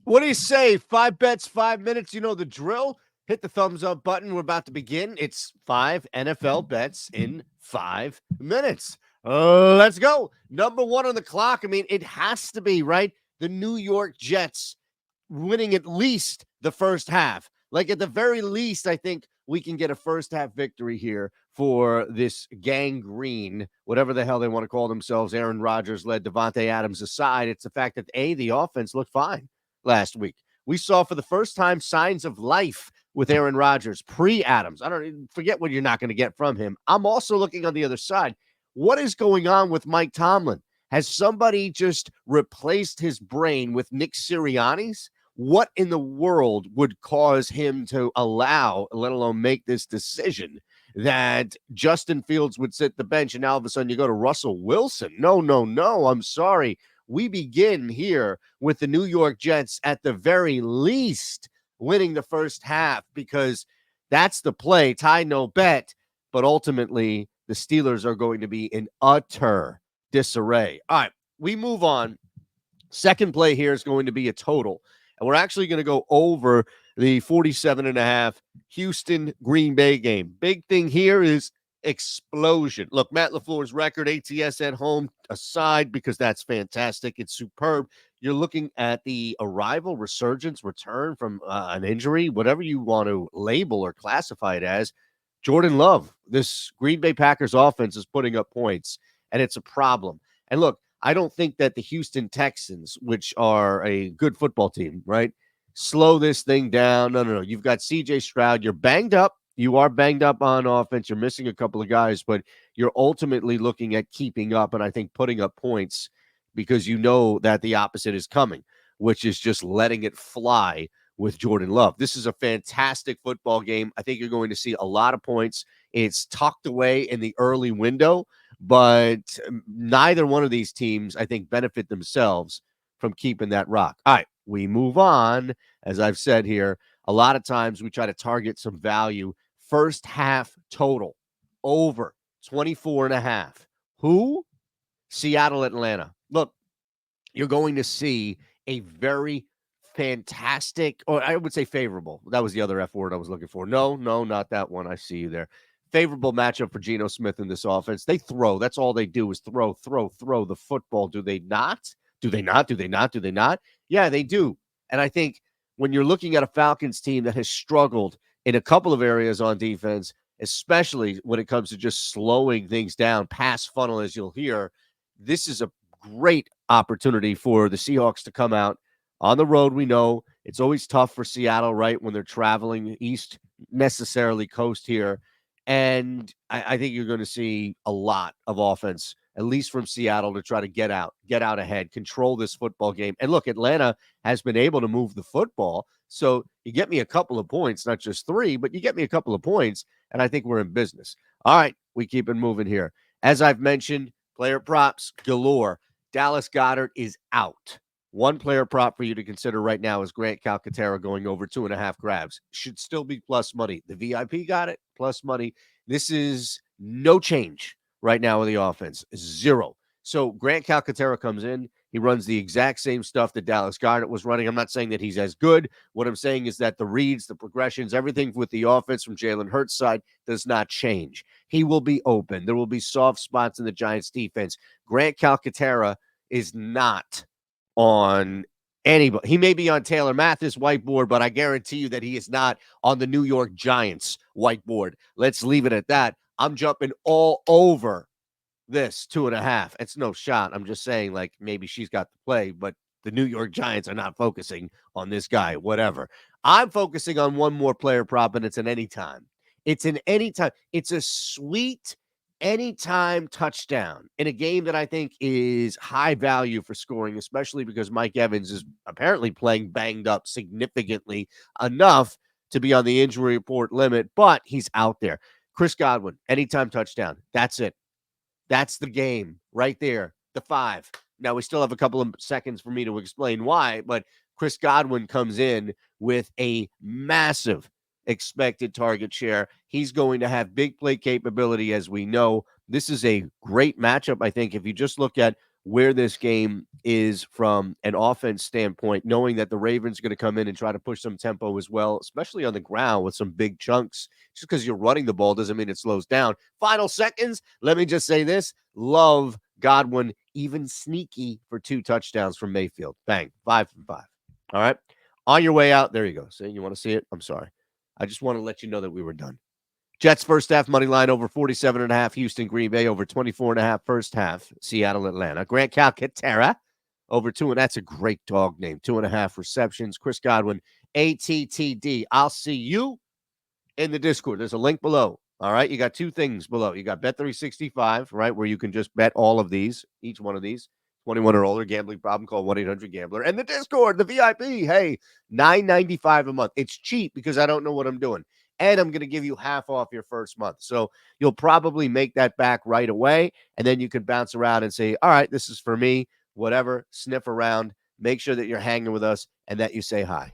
What do you say? 5 bets, 5 minutes. You know the drill. Hit the thumbs up button. We're about to begin. It's 5 NFL bets in 5 minutes. Let's go. Number one on the clock. I mean, it has to be, right? The New York Jets winning at least the first half. Like at the very least, I think we can get a first half victory here for this gangrene, whatever the hell they want to call themselves. Aaron Rodgers led Devontae Adams aside. It's the fact that the offense looked fine last week. We saw for the first time signs of life with Aaron Rodgers pre-Adams. I don't forget what you're not going to get from him. I'm also looking on the other side. What is going on with Mike Tomlin? Has somebody just replaced his brain with Nick Sirianni's? What in the world would cause him to allow, let alone make this decision that Justin Fields would sit the bench and now all of a sudden you go to Russell Wilson? No, no, no. I'm sorry. We begin here with the New York Jets at the very least winning the first half because that's the play. Tie no bet. But ultimately, the Steelers are going to be in utter disarray. All right, we move on. Second play here is going to be a total. And we're actually going to go over the 47.5 Houston Green Bay game. Big thing here is explosion. Look, Matt LaFleur's record, ATS at home aside, because that's fantastic. It's superb. You're looking at the arrival, resurgence, return from an injury, whatever you want to label or classify it as. Jordan Love, this Green Bay Packers offense is putting up points, and it's a problem. And look, I don't think that the Houston Texans, which are a good football team, right, slow this thing down. No. You've got C.J. Stroud. You're banged up. You are banged up on offense. You're missing a couple of guys, but you're ultimately looking at keeping up and I think putting up points because you know that the opposite is coming, which is just letting it fly with Jordan Love. This is a fantastic football game. I think you're going to see a lot of points. It's tucked away in the early window, but neither one of these teams, I think, benefit themselves from keeping that rock. All right, we move on. As I've said here, a lot of times we try to target some value. First half total over 24.5. Who? Seattle, Atlanta. Look, you're going to see a very fantastic, or I would say favorable. That was the other F word I was looking for. No, not that one. I see you there. Favorable matchup for Geno Smith in this offense. They throw. That's all they do is throw the football. Do they not? Do they not? Do they not? Do they not? Yeah, they do. And I think when you're looking at a Falcons team that has struggled in a couple of areas on defense, especially when it comes to just slowing things down, pass funnel, as you'll hear, this is a great opportunity for the Seahawks to come out on the road. We know it's always tough for Seattle, right, when they're traveling east, necessarily coast here. And I think you're going to see a lot of offense, at least from Seattle, to try to get out ahead, control this football game. And look, Atlanta has been able to move the football. So you get me a couple of points, not just three, but you get me a couple of points, and I think we're in business. All right, we keep it moving here. As I've mentioned, player props galore. Dallas Goedert is out. One player prop for you to consider right now is Grant Calcaterra going over 2.5 grabs. Should still be plus money. The VIP got it, plus money. This is no change right now in the offense. Zero. So Grant Calcaterra comes in. He runs the exact same stuff that Dallas Goedert was running. I'm not saying that he's as good. What I'm saying is that the reads, the progressions, everything with the offense from Jalen Hurts' side does not change. He will be open. There will be soft spots in the Giants' defense. Grant Calcaterra is not on anybody. He may be on Taylor Mathis' whiteboard, but I guarantee you that he is not on the New York Giants whiteboard. Let's leave it at that. I'm jumping all over this 2.5. It's no shot. I'm just saying, like, maybe she's got the play, but the New York Giants are not focusing on this guy, whatever. I'm focusing on one more player prop, and it's an anytime. It's an anytime. It's a sweet anytime touchdown in a game that I think is high value for scoring, especially because Mike Evans is apparently playing banged up significantly enough to be on the injury report limit, but he's out there. Chris Godwin, anytime touchdown. That's it. That's the game right there, the 5. Now, we still have a couple of seconds for me to explain why, but Chris Godwin comes in with a massive expected target share. He's going to have big play capability, as we know. This is a great matchup, I think. If you just look at where this game is from an offense standpoint, knowing that the Ravens are going to come in and try to push some tempo as well, especially on the ground with some big chunks. Just because you're running the ball doesn't mean it slows down. Final seconds, let me just say this. Love Godwin, even sneaky for 2 touchdowns from Mayfield. Bang, 5 from 5. All right. On your way out, there you go. See, you want to see it? I'm sorry. I just want to let you know that we were done. Jets first half money line over 47.5. Houston, Green Bay over 24.5 first half. Seattle, Atlanta. Grant Calcaterra over 2, and that's a great dog name. 2.5 receptions. Chris Godwin, ATTD. I'll see you in the Discord. There's a link below. All right. You got 2 things below. You got Bet365, right, where you can just bet all of these, each one of these. 21 or older, gambling problem, call 1-800-GAMBLER. And the Discord, the VIP, hey, $9.95 a month. It's cheap because I don't know what I'm doing. And I'm going to give you half off your first month. So you'll probably make that back right away. And then you can bounce around and say, all right, this is for me, whatever, sniff around, make sure that you're hanging with us and that you say hi.